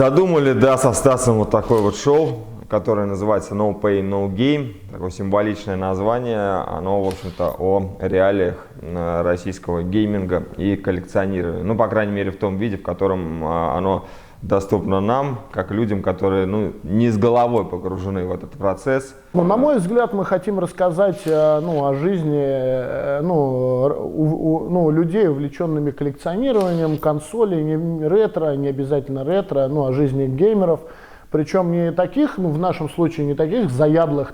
Задумали, да, со Стасом вот такое вот шоу, которое называется No Pain, No Game. Такое символичное название. Оно, в общем-то, о реалиях российского гейминга и коллекционирования. Ну, по крайней мере, в том виде, в котором оно доступно нам, как людям, которые не с головой погружены в этот процесс. На мой взгляд, мы хотим рассказать о жизни людей, увлеченными коллекционированием консолей, не ретро, не обязательно ретро, о жизни геймеров. Причем не таких, в нашем случае не таких заядлых,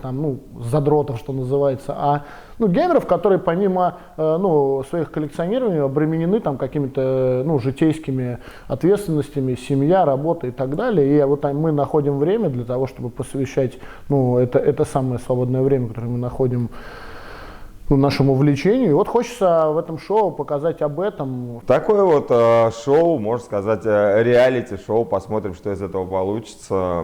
задротов, что называется, а геймеров, которые помимо своих коллекционирований обременены какими-то житейскими ответственностями, семья, работа и так далее. И вот мы находим время для того, чтобы посвящать это самое свободное время, которое мы находим нашему увлечению. И вот хочется в этом шоу показать об этом. Такое вот шоу, можно сказать, реалити-шоу. Посмотрим, что из этого получится.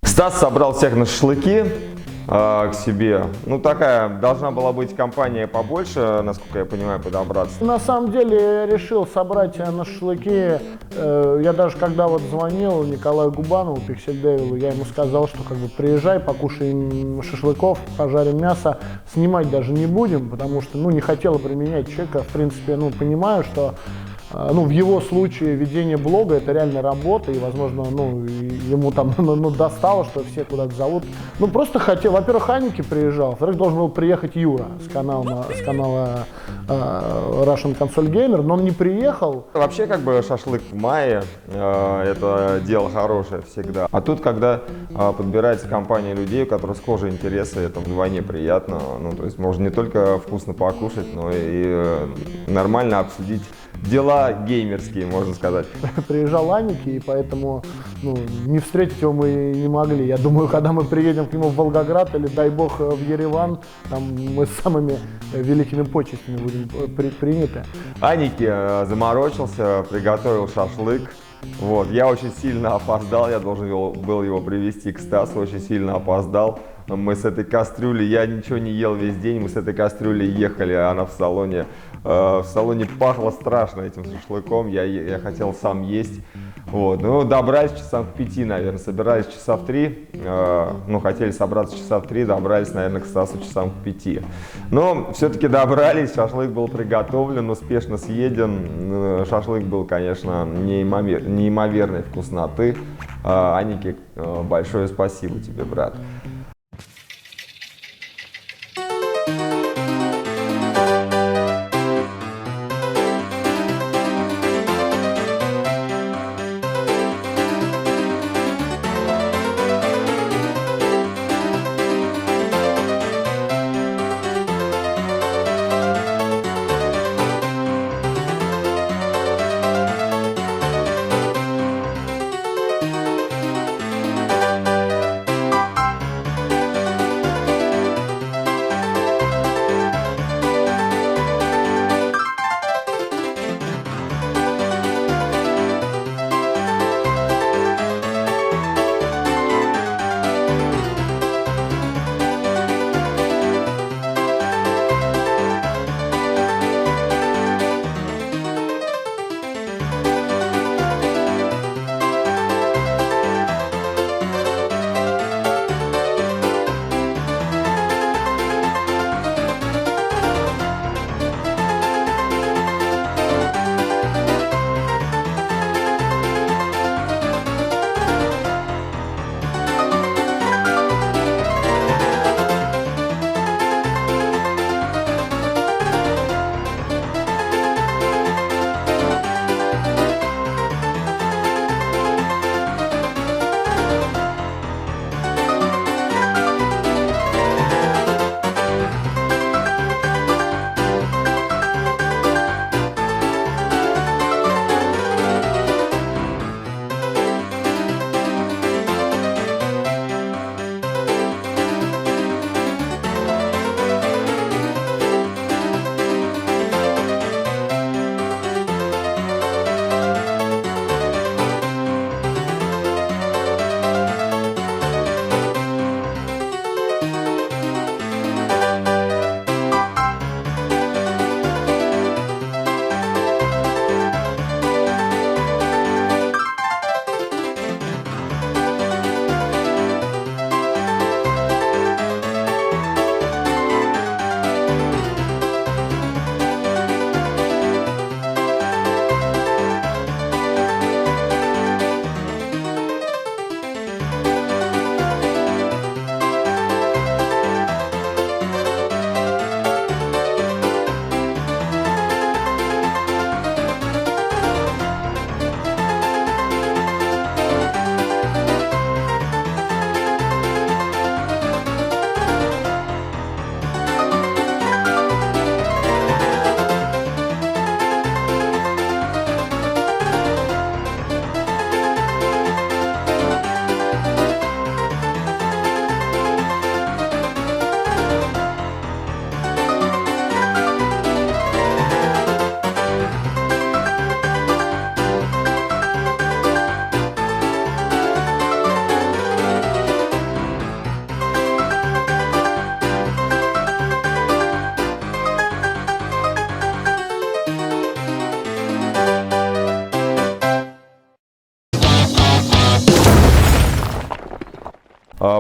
Стас собрал всех на шашлыки к себе. Такая должна была быть компания побольше, насколько я понимаю, подобраться. На самом деле я решил собрать на шашлыки. Я даже когда звонил Николаю Губанову, Pixel Devil, я ему сказал, что приезжай, покушаем шашлыков, пожарим мясо, снимать даже не будем, потому что не хотел применять человека. В принципе, понимаю, что в его случае ведение блога это реально работа, и, возможно, ему там достало, что все куда-то зовут. Просто хотел, во-первых, Аники приезжал, во-вторых, должен был приехать Юра с канала Russian Console Gamer, но он не приехал. Вообще, шашлык в мае, это дело хорошее всегда. А тут, когда подбирается компания людей, у которых схожие интересы, это вдвойне приятно. То есть можно не только вкусно покушать, но и нормально обсудить дела геймерские, можно сказать. Приезжал Аники, и поэтому не встретить его мы не могли. Я думаю, когда мы приедем к нему в Волгоград или, дай бог, в Ереван, там мы с самыми великими почестями будем приняты. Аники заморочился, приготовил шашлык. Я очень сильно опоздал, я должен был его привезти к Стасу, очень сильно опоздал. Мы с этой кастрюли, я ничего не ел весь день, мы с этой кастрюлей ехали, она в салоне пахло страшно этим шашлыком, я хотел сам есть. Добрались часам к 5, наверное, собирались часа в 3, хотели собраться часа в 3, добрались, наверное, к Стасу часам к 5. Но все-таки добрались, шашлык был приготовлен, успешно съеден. Шашлык был, конечно, неимоверной вкусноты. Анике, большое спасибо тебе, брат.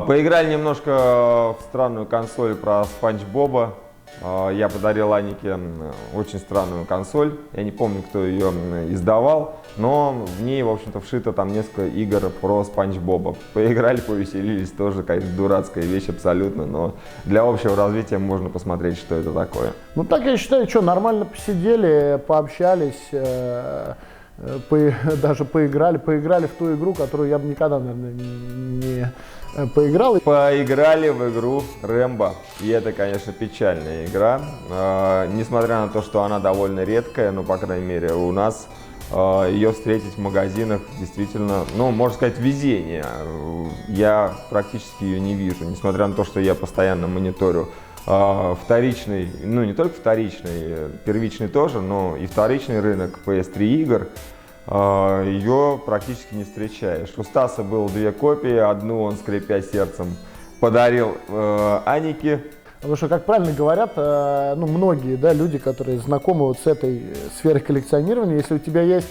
Поиграли немножко в странную консоль про Спанч Боба. Я подарил Анике очень странную консоль. Я не помню, кто ее издавал, но в ней, в общем-то, вшито там несколько игр про Спанч Боба. Поиграли, повеселились, тоже какая-то дурацкая вещь абсолютно, но для общего развития можно посмотреть, что это такое. Ну так я считаю, что нормально посидели, пообщались, даже поиграли в ту игру, которую я бы никогда, наверное, не поиграл. Поиграли в игру Рэмбо, и это, конечно, печальная игра. Несмотря на то, что она довольно редкая, ну, по крайней мере, у нас ее встретить в магазинах действительно, ну, можно сказать, везение. Я практически ее не вижу, несмотря на то, что я постоянно мониторю вторичный, ну не только вторичный, первичный тоже, но и вторичный рынок PS3 игр, ее практически не встречаешь. У Стаса было 2 копии, одну он, скрипя сердцем, подарил Анике. Потому что, как правильно говорят, ну, многие, да, люди, которые знакомы вот с этой сферой коллекционирования, если у тебя есть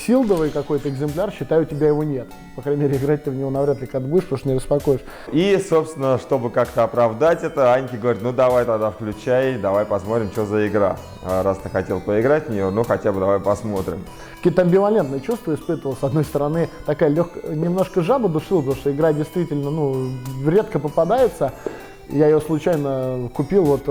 силдовый какой-то экземпляр, считай, у тебя его нет. По крайней мере, играть ты в него навряд ли когда будешь, потому что не распакуешь. И, собственно, чтобы как-то оправдать это, Аньке говорит, ну давай тогда включай, давай посмотрим, что за игра. Раз ты хотел поиграть в нее, ну хотя бы давай посмотрим. Какие-то амбивалентные чувства испытывал. С одной стороны, такая немножко жаба душила, потому что игра действительно, ну, редко попадается. Я ее случайно купил, вот,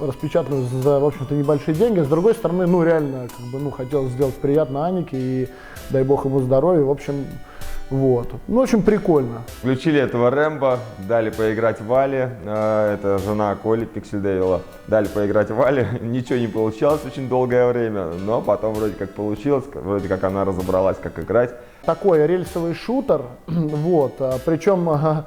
распечатанную за, в общем-то, небольшие деньги. С другой стороны, ну, реально, как бы, ну, хотел сделать приятно Анике, и дай бог ему здоровья, в общем, вот. Ну, очень прикольно. Включили этого Рэмбо, дали поиграть Вале, это жена Коли Пиксельдевила, дали поиграть Вале, ничего не получалось очень долгое время, но потом вроде как получилось, вроде как она разобралась, как играть. Такой рельсовый шутер, вот, причем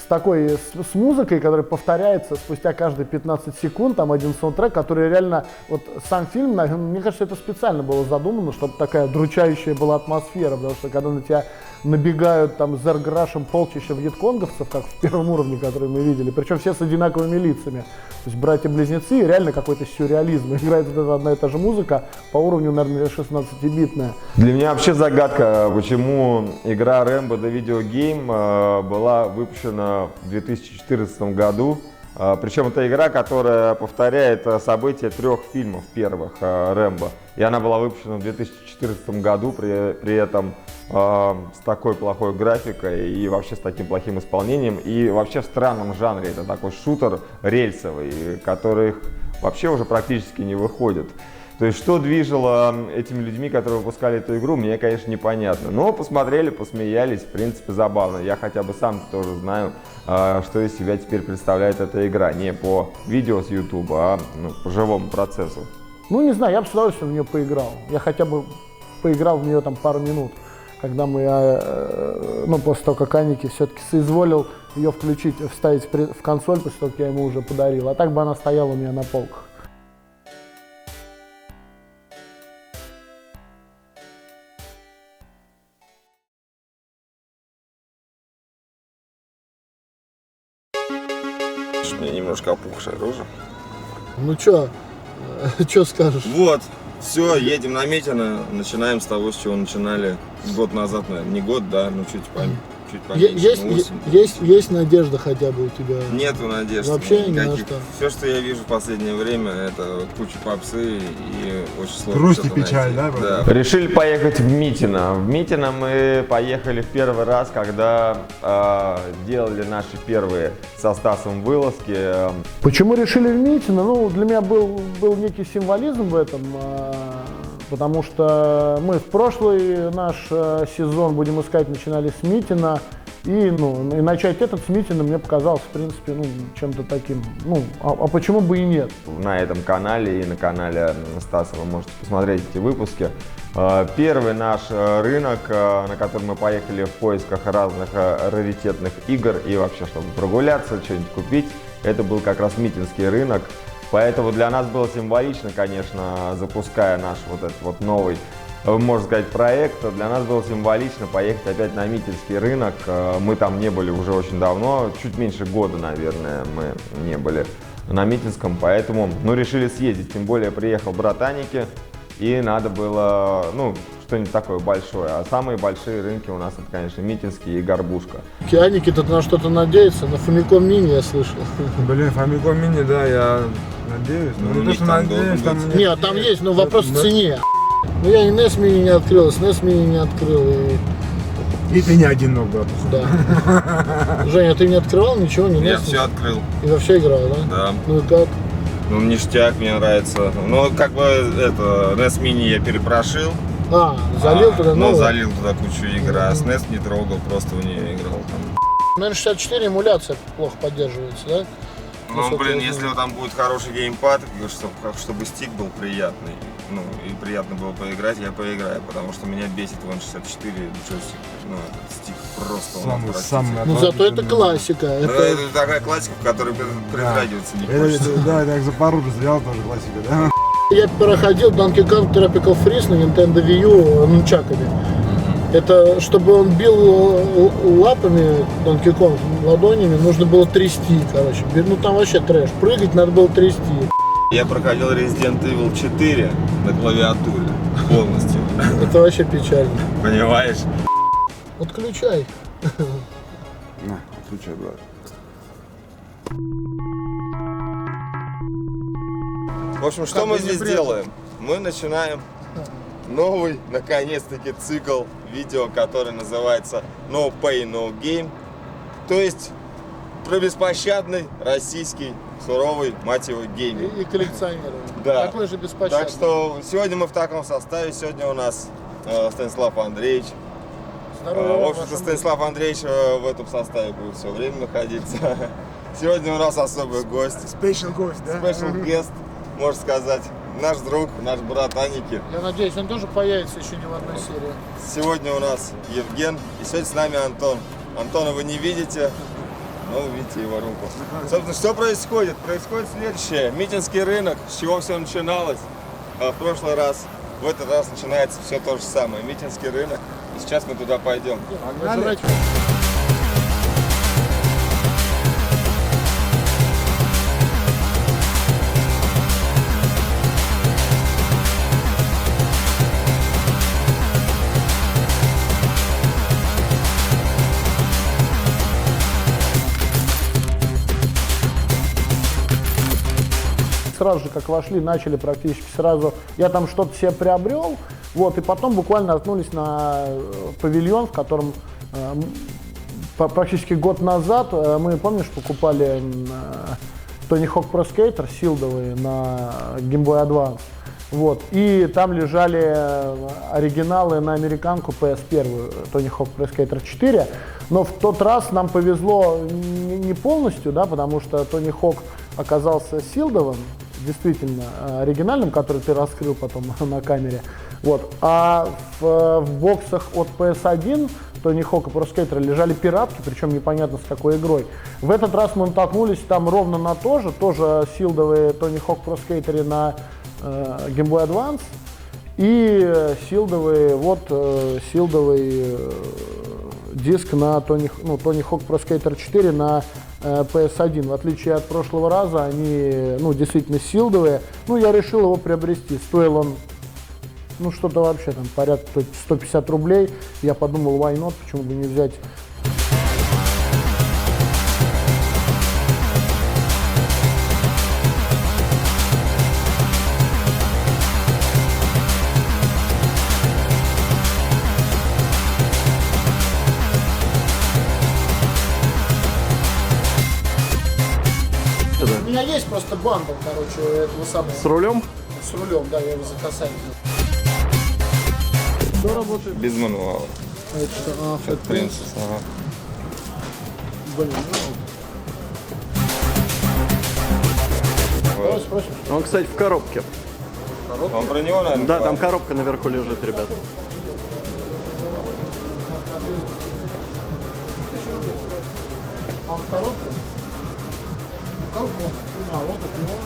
с музыкой, которая повторяется спустя каждые 15 секунд, там один саундтрек, который реально, вот сам фильм, мне кажется, это специально было задумано, чтобы такая удручающая была атмосфера, потому что когда на тебя набегают там зерграшем полчища вьетконговцев, как в первом уровне, который мы видели, причем все с одинаковыми лицами, то есть братья-близнецы, и реально какой-то сюрреализм, играет вот эта одна и та же музыка, по уровню, наверное, 16-битная. Для меня вообще загадка, почему игра Рэмбо The Video Game была выпущена в 2014 году. Причем это игра, которая повторяет события 3 фильмов первых Рэмбо. И она была выпущена в 2014 году, при этом с такой плохой графикой и вообще с таким плохим исполнением. И вообще в странном жанре. Это такой шутер рельсовый, который вообще уже практически не выходит. То есть, что движило этими людьми, которые выпускали эту игру, мне, конечно, непонятно. Но посмотрели, посмеялись, в принципе, забавно. Я хотя бы сам тоже знаю, что из себя теперь представляет эта игра. Не по видео с YouTube, а по живому процессу. Ну, не знаю, я бы с удовольствием в нее поиграл. Я хотя бы поиграл в нее там пару минут, когда мы, после того, как Анике все-таки соизволил ее включить, вставить в консоль, после того, как я ему уже подарил. А так бы она стояла у меня на полках. У меня немножко опухшая рожа. Ну чё скажешь? Вот, все, едем на Митино, начинаем с того, с чего начинали год назад, наверное, не год, да, но чуть поменьше. Есть надежда хотя бы у тебя? Нету надежды. Вообще ни на что. Все, что я вижу в последнее время, это куча попсы и очень сложно. Грусть и печаль, да? Решили поехать в Митино. В Митино мы поехали в первый раз, когда делали наши первые со Стасом вылазки. Почему решили в Митино? Ну, для меня был некий символизм в этом, потому что мы в прошлый наш сезон, будем искать, начинали с Митино. И начать этот с Митино мне показалось, в принципе, чем-то таким, а почему бы и нет? На этом канале и на канале Стаса вы можете посмотреть эти выпуски. Первый наш рынок, на который мы поехали в поисках разных раритетных игр и вообще, чтобы прогуляться, что-нибудь купить, это был как раз митинский рынок. Поэтому для нас было символично, конечно, запуская наш вот этот вот новый, можно сказать, проект, для нас было символично поехать опять на митинский рынок. Мы там не были уже очень давно, чуть меньше года, наверное, мы не были на Митинском, поэтому решили съездить. Тем более приехал брат Аники, и надо было, что-нибудь такое большое. А самые большие рынки у нас это, конечно, Митинский и Горбушка. Никита на что-то надеется, на Famicom Mini я слышал. Блин, Famicom Mini, да, я надеюсь. Ну, Ну, у не то, них что там надеюсь, должен там быть. Нет, там есть, но вопрос в Да. цене. Ну я и NES Mini не открыл, и SNES Mini не открыл, и... И ты не один ног, брат. Да. Женя, ты не открывал ничего, не Я NES? все открыл, И вообще играл, да? да. Ну и как? Ну, ништяк, мне нравится. Ну, как бы, это, NES Mini я перепрошил. Залил туда Ну, новое? залил туда кучу игр, а SNES не трогал, просто в нее играл там. Наверное, 64 эмуляция плохо поддерживается, да? Ну, Насколько блин, я если знаю. там будет хороший геймпад, чтобы стик был приятный, ну, и приятно было поиграть, я поиграю, потому что меня бесит вон 64 джойстик, ну, этот стик просто он Самый отвратительный. Ну зато это классика. Ну, Это... это такая классика, в которой притрагиваться не хочется. Да, это как Запорожье взял, тоже классика, да? Я проходил Donkey Kong Tropical Freeze на Nintendo Wii U нунчаками. Это, чтобы он бил лапами Donkey Kong, ладонями, нужно было трясти, короче. Ну там вообще трэш. Прыгать надо было трясти. Я проходил Resident Evil 4 на клавиатуре полностью, Это вообще печально. понимаешь? Отключай. На, отключай, брат. В общем, что Как мы бы не здесь прятать. делаем? Мы начинаем новый, наконец-таки, цикл видео, который называется No Pay, No Game. То есть про беспощадный российский суровый, мать его, гейминг. И коллекционирование. Да. Такой же беспощадный. Так что сегодня мы в таком составе. Сегодня у нас Станислав Андреевич. Здорово, В общем-то, ваша- Станислав Андреевич в этом составе будет все время находиться. Сегодня у нас особый гость. Special гость, да? Special guest, можно сказать. Наш друг, наш брат Аники. Я надеюсь, он тоже появится еще не в одной серии. Сегодня у нас Евген, и сегодня с нами Антон. Антона вы не видите, но вы видите его руку. Собственно, что происходит? Происходит следующее. Митинский рынок, с чего все начиналось в прошлый раз. В этот раз начинается все то же самое. Митинский рынок. И сейчас мы туда пойдем. Погнали. Сразу же, как вошли, начали практически сразу. Я там что-то себе приобрел, вот, и потом буквально наткнулись на павильон, в котором практически год назад мы, помнишь, покупали Tony Hawk Pro Skater силдовые на Game Boy Advance. Вот. И там лежали оригиналы на американку PS1, Tony Hawk Pro Skater 4. Но в тот раз нам повезло не полностью, да, потому что Tony Hawk оказался силдовым, действительно оригинальным, который ты раскрыл потом на камере. Вот. А в боксах от PS1 Tony Hawk и Pro Skater лежали пиратки, причем непонятно с какой игрой. В этот раз мы натолкнулись там ровно на то же, тоже силдовые Tony Hawk Pro Skater на Game Boy Advance и силдовый, вот силдовый диск на Tony Hawk Pro Skater 4 на PS1. В отличие от прошлого раза, они, ну, действительно силдовые. Ну, я решил его приобрести. Стоил он, ну, что-то вообще там порядка 150 рублей. Я подумал, why not, почему бы не взять. У меня есть просто бандл, короче, этого самого. С рулем? С рулем, да, я его закасаю. Что работает? Без мануала. Это что? Fat Принцесс, ага. Блин, давай спросим. Он, кстати, в коробке. Он про него, наверное, Да, там говорит? коробка наверху лежит, ребят. А он в коробке? Коробку? А, вот от него.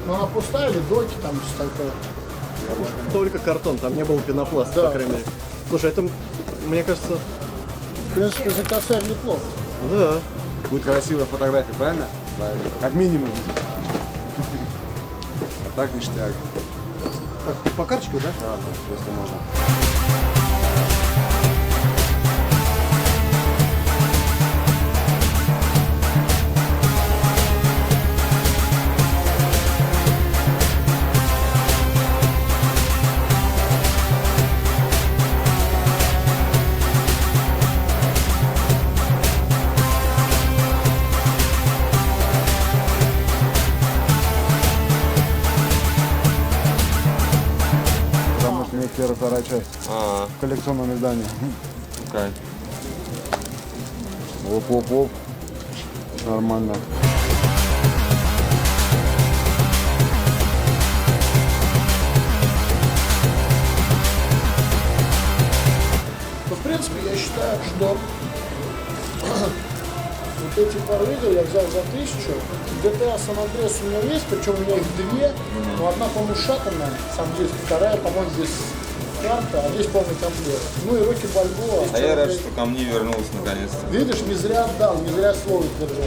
Но она пустая или доки там что-то такое? Только картон, там не было пенопласта, Да. по крайней мере. Слушай, это, мне кажется, В принципе, за косарь неплохо. да. Будет красивая фотография, правильно? Правильно. Как минимум. А так ништяк. Так, по карточку, да? Да, если можно. вторая часть. В коллекционном издании. Окей. Оп-оп-оп. Нормально. Ну, в принципе, я считаю, что вот эти пару игр я взял за 1000. GTA San Andreas у меня есть, причем у меня их две, но одна, по-моему, шатанная, сам диск, вторая, по-моему, без карты, а здесь полный комплект. Ну и Рокки Бальбоа. А я рад, что ко мне вернулся наконец-то. Видишь, не зря отдал, не зря слово держал.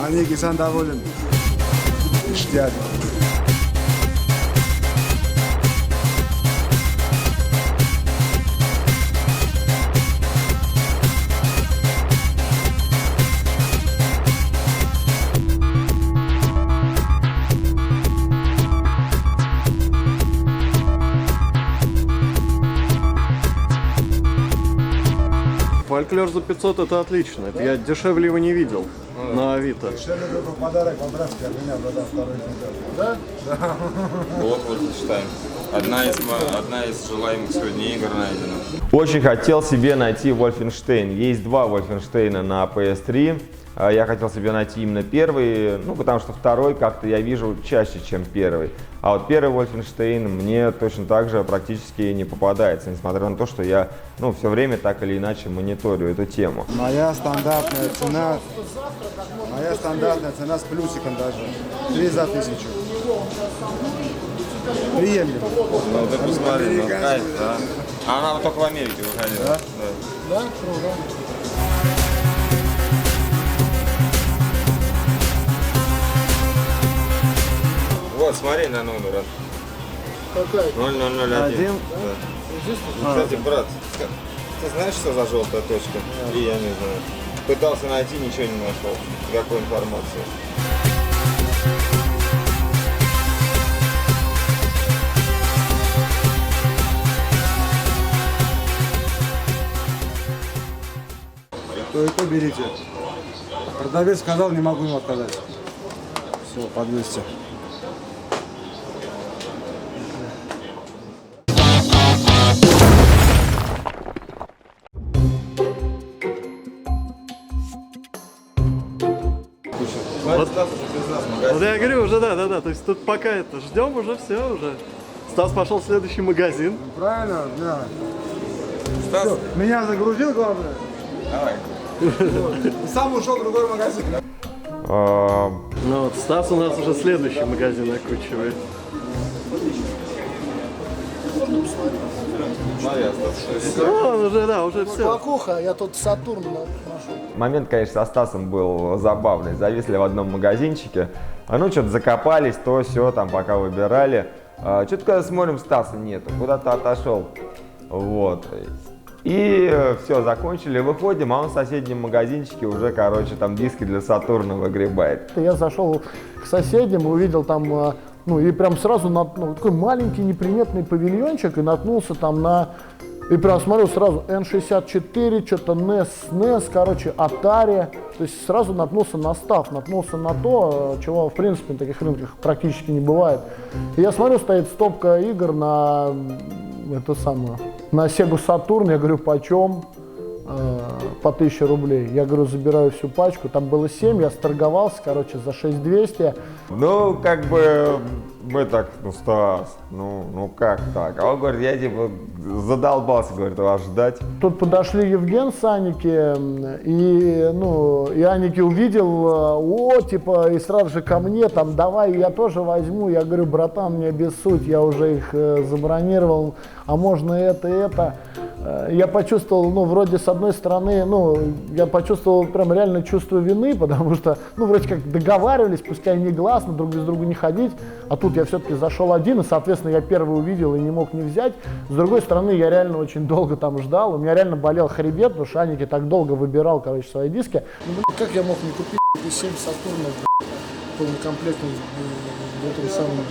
Аники сам доволен. Ништяк. Фольклор за 500 это отлично. Это я дешевле его не видел на Авито. Подарок по-братски от меня, братан, второй экземпляр. Да? Вот Wolfenstein. Одна из желаемых сегодня игр найдена. Очень хотел себе найти Wolfenstein. Есть два Wolfenstein на PS3. Я хотел себе найти именно первый, ну потому что второй как-то я вижу чаще, чем первый. А вот первый Wolfenstein мне точно так же практически не попадается, несмотря на то, что я все время так или иначе мониторю эту тему. Моя стандартная цена с плюсиком даже. 3 за 1000. Приемлемо. Ну ты посмотри, ну кайф, да. А она вот только в Америке выходила. Да? Да? Ну, да. Вот, смотри на номер. Какая? 0001. Один. Да. Кстати, брат, ты знаешь, что за желтая точка? И я не знаю. Пытался найти, ничего не нашел. Никакой информации. То берите. Продавец сказал, не могу ему отказать. Все, по 200. Вот я говорю, уже да. То есть тут пока это ждем, уже все, уже. Стас пошел в следующий магазин. Правильно? Да. Стас, Всё, меня загрузил, главное. давай. И сам ушел в другой магазин. Ну вот Стас у нас уже следующий магазин окучивает. Смотри, Стас. Ну, он уже все. Макуха, я тут Сатурн нашел. Момент, конечно, со Стасом был забавный. Зависли в одном магазинчике, что-то закопались, то все там пока выбирали. Что-то когда смотрим, Стаса нету, куда-то отошел. Вот. И все, закончили, выходим, а он в соседнем магазинчике уже, там диски для Сатурна выгребает. Я зашел к соседям, увидел там, и прям сразу такой маленький неприметный павильончик и наткнулся там на... И прям смотрю сразу N64, что-то NES, Atari. То есть сразу наткнулся на став, наткнулся на то, чего в принципе на таких рынках практически не бывает. И я смотрю, стоит стопка игр на Sega Saturn. Я говорю, почем? По 1000 рублей. Я говорю, забираю всю пачку. Там было 7, я сторговался, за 6200. Мы так, Стас, как так? А он говорит, я задолбался, вас ждать. Тут подошли Евген с Аники, и Аники увидел, и сразу же ко мне, давай, я тоже возьму. Я говорю, братан, мне без суть, я уже их забронировал, а можно это. Я почувствовал, вроде с одной стороны, я почувствовал прям реально чувство вины, потому что, вроде как договаривались, пускай негласно, друг без друга не ходить, а тут я все-таки зашел один, и, соответственно, я первый увидел и не мог не взять. С другой стороны, я реально очень долго там ждал, у меня реально болел хребет, потому что Аники так долго выбирал, свои диски. Как я мог не купить 7 Сатурнов, полнокомплектный в этом самом,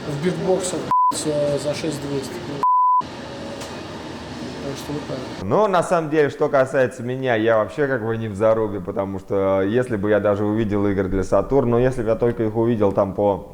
в бигбоксах за 6200. что вы правы. Но на самом деле, что касается меня, я вообще как бы не в зарубе, потому что если бы я даже увидел игры для Сатурна, но если бы я только их увидел там по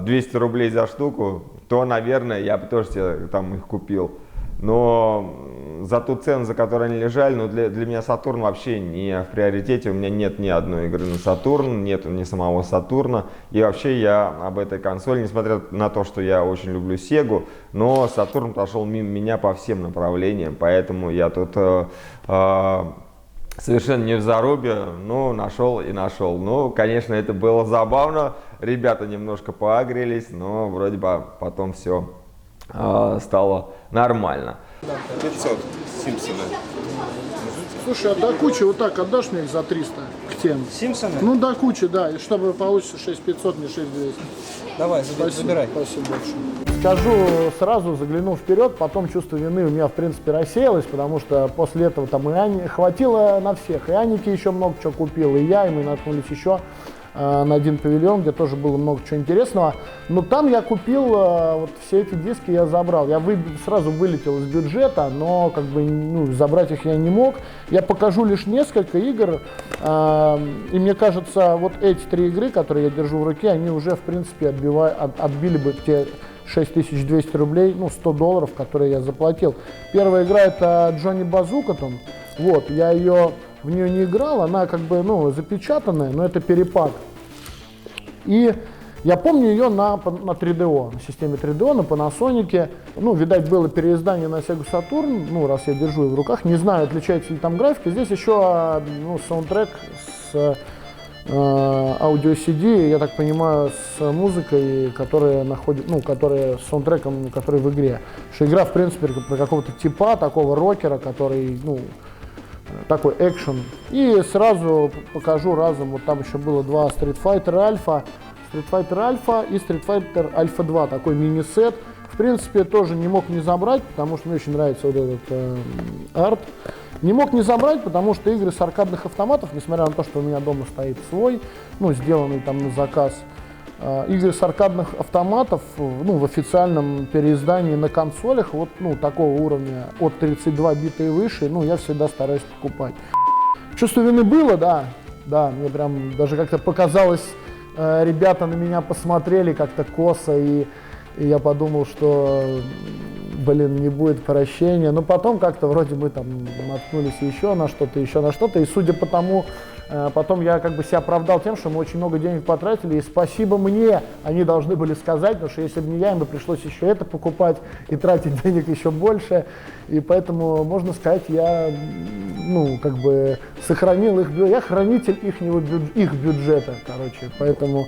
200 рублей за штуку, то, наверное, я бы тоже себе там их купил. Но за ту цену, за которую они лежали, ну, для меня Сатурн вообще не в приоритете. У меня нет ни одной игры на Сатурн, нету ни самого Сатурна. И вообще я об этой консоли, несмотря на то, что я очень люблю Сегу, но Сатурн прошел мимо меня по всем направлениям. Поэтому я тут совершенно не в зарубе, ну, нашел и нашел. Ну, конечно, это было забавно. Ребята немножко поагрелись, но вроде бы потом все стало нормально. 500 Симпсоны. Слушай, а до кучи вот так отдашь мне их за 300 к тем? Симпсоны? Ну, до кучи, да. И чтобы получится 6500, мне 6200. Давай, забирай. Спасибо большое. Скажу сразу, загляну вперед, потом чувство вины у меня, в принципе, рассеялось, потому что после этого там и Ани хватило на всех. И Аники еще много чего купил, и я, и мы наткнулись еще на один павильон, где тоже было много чего интересного. Но там я купил, вот все эти диски я забрал. Я сразу вылетел из бюджета, но как бы ну, забрать их я не мог. Я покажу лишь несколько игр, и мне кажется, вот эти 3 игры, которые я держу в руке, они уже, в принципе, отбили бы те 6200 рублей, ну, $100, которые я заплатил. Первая игра — это Джонни Базукатон. Вот, я в нее не играл, она как бы, ну, запечатанная, но это перепад. И я помню ее на 3DO, на системе 3DO, на Panasonic. Ну, видать, было переиздание на Sega Saturn, ну, раз я держу ее в руках. Не знаю, отличается ли там графика. Здесь еще, ну, саундтрек с аудио-CD, я так понимаю, с музыкой, которая находит, ну, которая с саундтреком, который в игре. Что игра, в принципе, про какого-то типа, такого рокера, который, ну, такой экшен. И сразу покажу разом, вот там еще было 2 Street Fighter Alpha и Street Fighter Alpha 2, такой мини-сет. В принципе, тоже не мог не забрать, потому что мне очень нравится вот этот арт. Не мог не забрать, потому что игры с аркадных автоматов, несмотря на то, что у меня дома стоит свой, ну, сделанный там на заказ, игры с аркадных автоматов, ну, в официальном переиздании на консолях, вот, ну, такого уровня, от 32 бита и выше, ну, я всегда стараюсь покупать. Чувство вины было, да, мне прям даже как-то показалось, ребята на меня посмотрели как-то косо, и я подумал, что, блин, не будет прощения. Но потом как-то вроде мы там наткнулись еще на что-то, и судя по тому, потом я как бы себя оправдал тем, что мы очень много денег потратили, и спасибо мне они должны были сказать, потому что если бы не я, им бы пришлось еще это покупать и тратить денег еще больше. И поэтому, можно сказать, я, ну, как бы сохранил их, я хранитель их бюджета, короче. Поэтому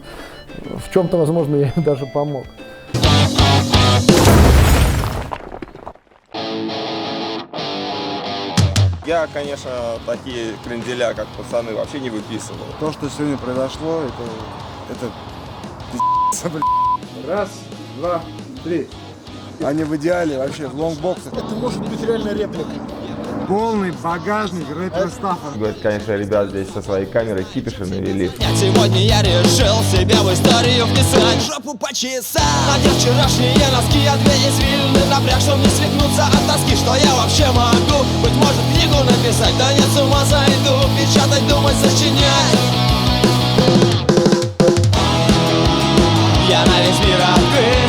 в чем-то, возможно, я им даже помог. Я, конечно, такие кренделя, как пацаны, вообще не выписывал. То, что сегодня произошло, это пиздец, блин. Раз, два, три. Они в идеале вообще в лонгбоксах. Это может быть реально реплика. Полный багажник ретро-стафа. Говорит, конечно, ребят здесь со своей камерой кипиши навели. Сегодня я решил себя в историю вписать, жопу почесать. Надев вчерашние носки, а 2 извилины напряг, чтобы не свихнуться от тоски. Что я вообще могу? Быть может, книгу написать? Да нет, с ума зайду, печатать, думать, сочинять. Я на весь мир открыт.